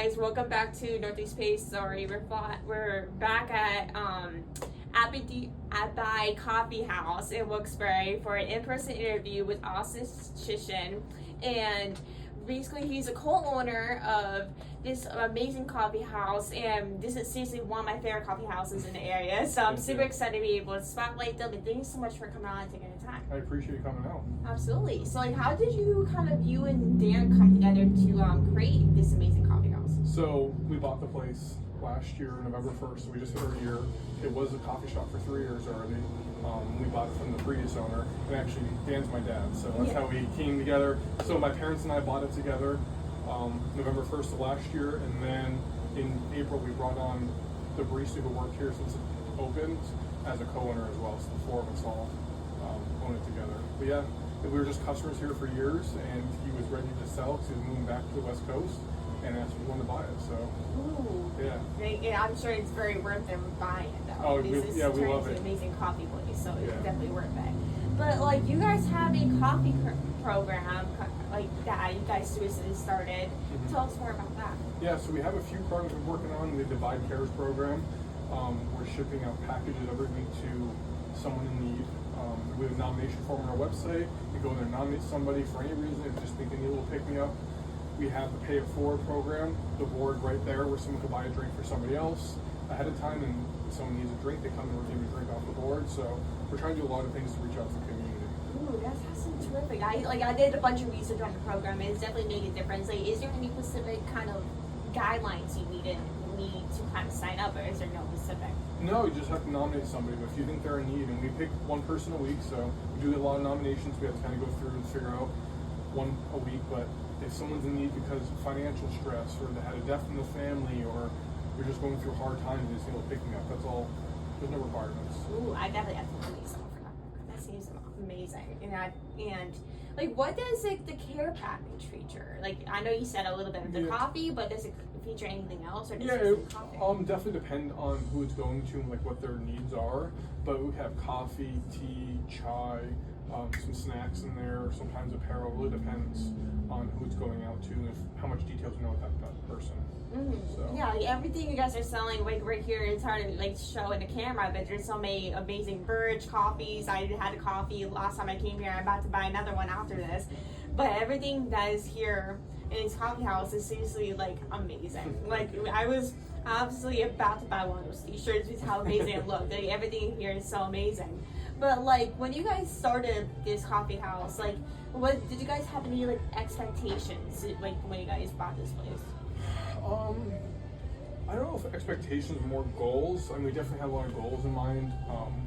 Guys, welcome back to NEPA Story. We're back at Barre Coffeehouse in Wilkes for an in-person interview with Shission, and basically he's a co-owner of this amazing coffee house, and this is seriously one of my favorite coffee houses in the area, so I'm super excited to be able to spotlight them, and thank you so much for coming on and taking the time. I appreciate you coming out. Absolutely. So how did you you and Dan come together to create this amazing coffee house? So we bought the place last year, November 1st, so we just hit our year. It was a coffee shop for 3 years already. We bought it from the previous owner, and actually Dan's my dad, so that's how we came together. So my parents and I bought it together November 1st of last year, and then in April we brought on the barista who worked here since it opened as a co-owner as well, so the four of us all own it together. But yeah, we were just customers here for years, and he was ready to sell because he was moving back to the West Coast, and asked if we wanted to buy it, so. Ooh. Yeah. I'm sure it's very worth them buying it though. Oh, we love it. It's an amazing coffee place, so it's definitely worth it. But you guys have a coffee program that you guys recently started. Mm-hmm. Tell us more about that. Yeah, so we have a few programs we're working on. The Divide Cares program. We're shipping out packages every week to someone in need. We have a nomination form on our website. You go in there and nominate somebody for any reason, if you just think they need a little pick-me-up. We have the Pay It Forward program, the board right there where someone could buy a drink for somebody else ahead of time, and if someone needs a drink, they come and we're giving a drink off the board. So we're trying to do a lot of things to reach out to the community. Ooh, that's terrific. I did a bunch of research on the program, and it's definitely made a difference. Is there any specific kind of guidelines you need to kind of sign up, or is there no specific? No, you just have to nominate somebody. But if you think they're in need, and we pick one person a week, so we do a lot of nominations. We have to kind of go through and figure out one a week. But if someone's in need because of financial stress, or they had a death in the family, or you're just going through hard times and you're picking up, that's all. There's no requirements. Ooh, I definitely have to nominate someone for that. That seems amazing. And what does the care package feature? I know you said a little bit of the coffee, but does it feature anything else, or does it definitely depend on who it's going to and what their needs are. But we have coffee, tea, chai, some snacks in there, sometimes apparel. It really depends on who it's going out to and how much details you know about that person. Mm-hmm. So. Yeah, everything you guys are selling right here, it's hard to show in the camera, but there's so many amazing Burge coffees. I had a coffee last time I came here. I'm about to buy another one after this. But everything that is here in this coffee house is seriously amazing. I was obviously about to buy one of those t-shirts because how amazing it looked. Everything here is so amazing. But when you guys started this coffee house, what did you guys have any expectations when you guys bought this place? I don't know if expectations, more goals. We definitely had a lot of goals in mind.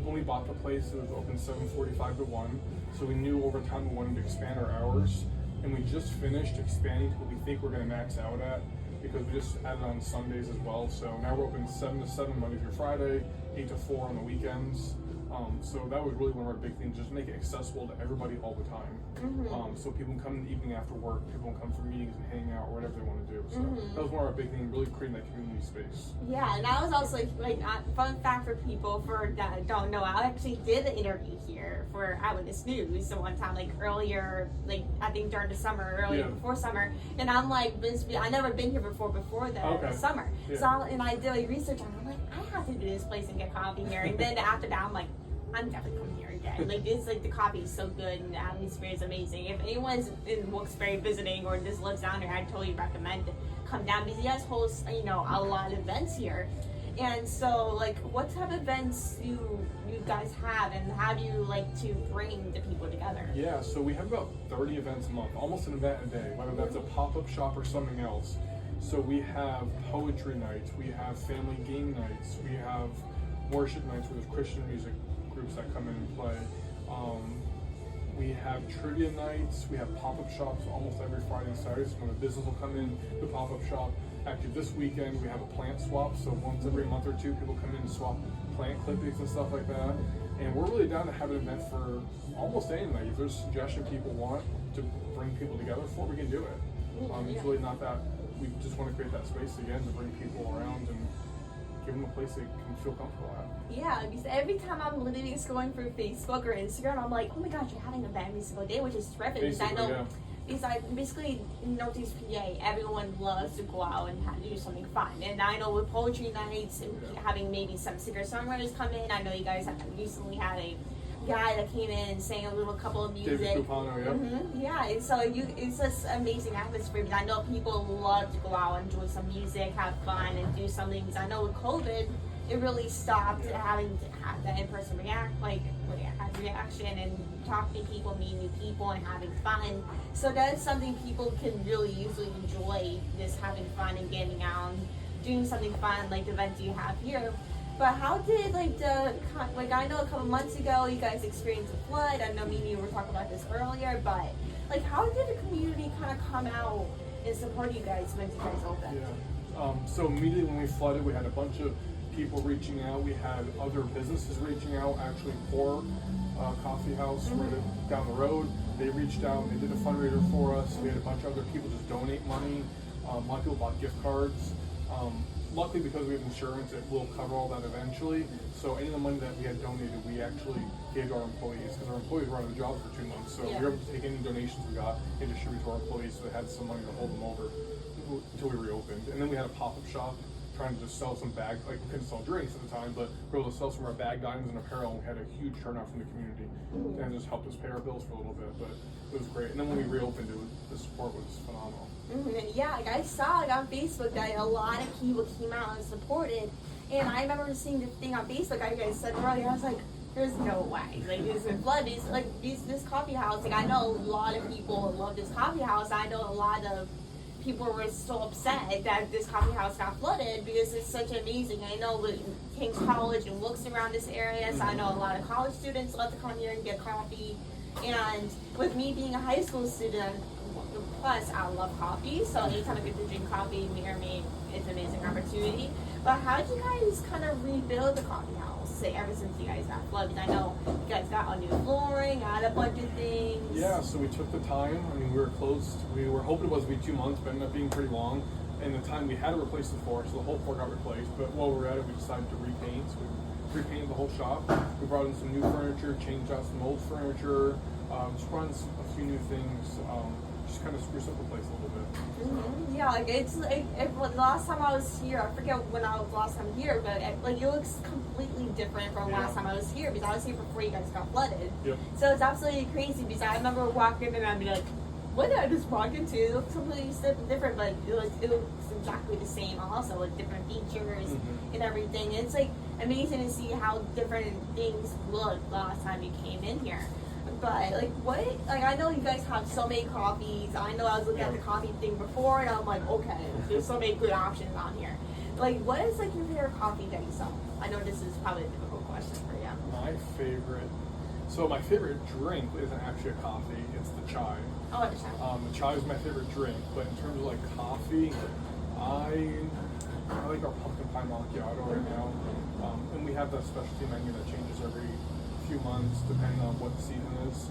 When we bought the place, it was open 7:45 to 1, so we knew over time we wanted to expand our hours, and we just finished expanding to what we think we're going to max out at, because we just added on Sundays as well. So now we're open 7 to 7 Monday through Friday, 8 to 4 on the weekends. So that was really one of our big things, just make it accessible to everybody all the time. Mm-hmm. So people can come in the evening after work, people can come for meetings and hang out, or whatever they want to do. So that was one of our big things, really creating that community space. Yeah, and that was also fun fact for people that don't know. I actually did an interview here for Eyewitness News the one time, earlier, I think during the summer, before summer, and I'm I never been here before the summer. Yeah. So I did research on it. I'm I have to do this place and get coffee here, and then after that I'm I'm definitely coming here again. It's the coffee is so good and the atmosphere is amazing. If anyone's in Wilkes visiting or just lives down here, I totally recommend come down because you guys host a lot of events here. And so what type of events do you guys have, and how do you to bring the people together? Yeah, so we have about 30 events a month, almost an event a day, whether that's a pop-up shop or something else. So we have poetry nights, we have family game nights, we have worship nights where there's Christian music groups that come in and play. We have trivia nights, we have pop-up shops almost every Friday and Saturday, so when a business will come in, the pop-up shop. Actually, this weekend we have a plant swap, so once every month or two, people come in and swap plant clippings and stuff like that. And we're really down to have an event for almost anything. If there's a suggestion people want to bring people together for, we can do it. It's really not that, we just want to create that space again to bring people around and give them a place they can feel comfortable at. Yeah, because every time I'm literally scrolling through Facebook or Instagram, I'm like, oh my gosh, you're having an event every single day, which is terrific. Because I know, because I basically in Northeast PA, everyone loves to go out and do something fun. And I know with poetry nights and having maybe some singer-songwriters come in, I know you guys have recently had a guy that came in and sang a little couple of music. David Cupano, yeah. Yeah, and so it's just amazing atmosphere. Because I know people love to go out and enjoy some music, have fun, and do something. Because I know with COVID, it really stopped having to have that in-person reaction and talking to people, meeting new people, and having fun. So that's something people can really usually enjoy, just having fun and getting out and doing something fun like the events you have here. But how did I know a couple months ago you guys experienced a flood. I know me and you were talking about this earlier, but like how did the community kind of come out and support you guys when you guys opened? Yeah. So immediately when we flooded, we had a bunch of people reaching out. We had other businesses reaching out. Actually, for Coffeehouse, down the road, they reached out. They did a fundraiser for us. We had a bunch of other people just donate money. A lot of people bought gift cards. Luckily, because we have insurance, it will cover all that eventually. So any of the money that we had donated, we actually gave to our employees, because our employees were out of the job for 2 months. So we were able to take any donations we got and distribute to our employees, so they had some money to hold them over until we reopened. And then we had a pop-up shop trying to just sell some bags. Like, we couldn't sell drinks at the time, but we were able to sell some of our bagged items and apparel, and we had a huge turnout from the community. And it just helped us pay our bills for a little bit, but it was great. And then when we reopened, the support was phenomenal. Yeah, like I saw on Facebook that a lot of people came out and supported. And I remember seeing the thing on Facebook, like you guys said earlier, I was like, there's no way. Like, this is flood. This coffee house, like, I know a lot of people love this coffee house. I know a lot of people were so upset that this coffee house got flooded because it's such amazing. I know with King's College and Wilkes around this area, so I know a lot of college students love to come here and get coffee. And with me being a high school student, plus I love coffee, so anytime I get to drink coffee near me, it's an amazing opportunity. But how did you guys kind of rebuild the coffee house ever since you guys got flooded? I know you guys got a new flooring, add a bunch of things. Yeah, so we took the time. I mean, we were closed. We were hoping it was to be 2 months, but ended up being pretty long. And the time we had to replace the floor, so the whole floor got replaced. But while we were at it, we decided to repaint. So we repainted the whole shop. We brought in some new furniture, changed out some old furniture, just brought in a few new things. Just kind of spruce up the place a little bit. Yeah, like it's like the last time I was here, I forget when I was last time here, but like it looks completely different from last time I was here, because I was here before you guys got flooded. Yep. So it's absolutely crazy, because I remember walking in and I'd be like, what did I just walk into? It looks completely different, but it looks exactly the same also, with different features and everything. It's like amazing to see how different things looked last time you came in here. But I know you guys have so many coffees. I know I was looking at the coffee thing before, and I'm like, okay, there's so many good options on here. Like, what is like your favorite coffee that you sell? I know this is probably a difficult question for you. My favorite drink isn't actually a coffee, it's the chai. Oh, the chai. The chai is my favorite drink, but in terms of like coffee, I like our pumpkin pie macchiato right now. And we have that specialty menu that changes every few months depending on what the season is.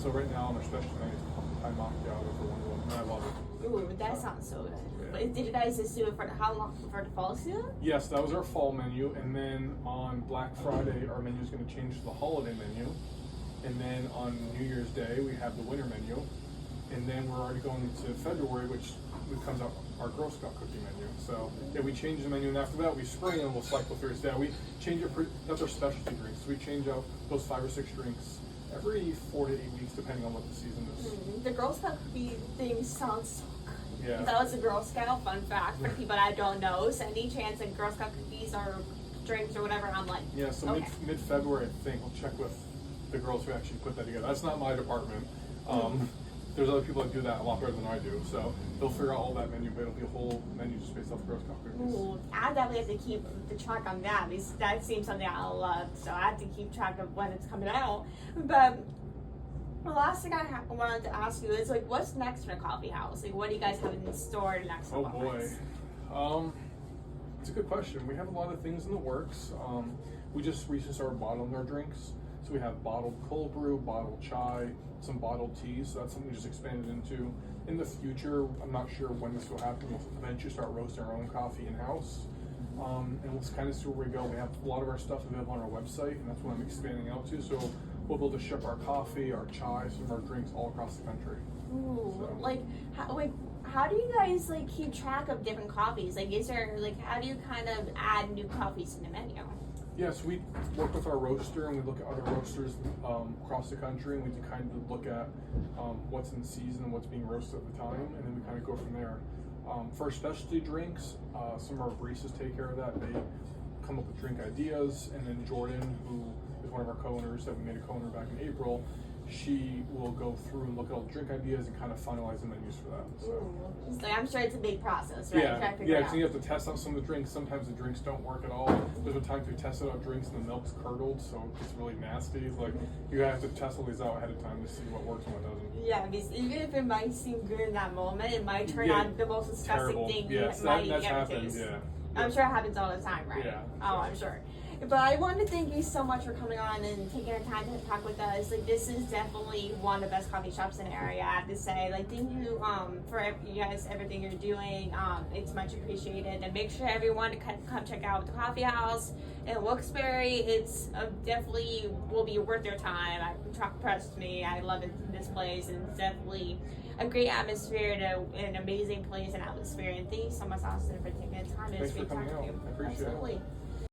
So right now on our specialty menu is pumpkin pie macchiato for one of them, and I love it. Ooh, that sounds so good. But did you guys just do it for how long, for the fall season? Yes, that was our fall menu, and then on Black Friday our menu is going to change to the holiday menu, and then on New Year's Day we have the winter menu, and then we're already going into February, which comes out our Girl Scout cookie menu. So yeah, we change the menu, and after that we spring and we'll cycle through. So yeah, we change it. That's our specialty drinks. So we change out those 5 or 6 drinks every 4 to 8 weeks, depending on what the season is. The Girl Scout cookie thing sounds so good. Yeah. That was a Girl Scout fun fact for people that don't know. So any chance that Girl Scout cookies or drinks or whatever, I'm like, yeah. So okay. mid-February, I think we'll check with the girls who actually put that together. That's not my department. There's other people that do that a lot better than I do. So they'll figure out all that menu, but it'll be a whole menu just based off Girl Scout cookies. Ooh, I definitely have to keep the track on that, because that seems something I love. So I have to keep track of when it's coming out. But the last thing I wanted to ask you is, like, what's next for Coffee House? Like, what do you guys have in store next? Oh boy, it's a good question. We have a lot of things in the works. We just recently started bottling our drinks. So we have bottled cold brew, bottled chai, some bottled teas. So that's something we just expanded into. In the future, I'm not sure when this will happen. We'll eventually start roasting our own coffee in-house. and we'll kind of see where we go. We have a lot of our stuff available on our website, and that's what I'm expanding out to. So we'll be able to ship our coffee, our chai, some of our drinks all across the country. Ooh, so. How do you guys like keep track of different coffees? Like, is there like how do you kind of add new coffees to the menu? Yes, we work with our roaster, and we look at other roasters across the country, and we kind of look at what's in season and what's being roasted at the time, and then we kind of go from there. For our specialty drinks, some of our baristas take care of that. They come up with drink ideas, and then Jordan, who is one of our co-owners that we made a co-owner back in April, she will go through and look at all the drink ideas and kind of finalize the menus for that. So I'm sure it's a big process, right? Yeah, because you have to test out some of the drinks. Sometimes the drinks don't work at all. There's been times we tested out drinks and the milk's curdled, so it gets really nasty. It's like you have to test all these out ahead of time to see what works and what doesn't. Yeah, because even if it might seem good in that moment, it might turn out the most disgusting thing you might ever taste. Yeah. I'm sure it happens all the time, right? Yeah. Oh, I'm sure. But I want to thank you so much for coming on and taking the time to talk with us. Like, this is definitely one of the best coffee shops in the area, I have to say. Like, thank you for you guys, everything you're doing. It's much appreciated. And make sure everyone to come check out the Coffeehouse in Wilkes-Barre. It's definitely will be worth their time. Trust me, I love this place, and it's definitely a great atmosphere and an amazing place and atmosphere. And thank you so much, Austin, for taking the time. Thanks for coming out. I appreciate it. Absolutely.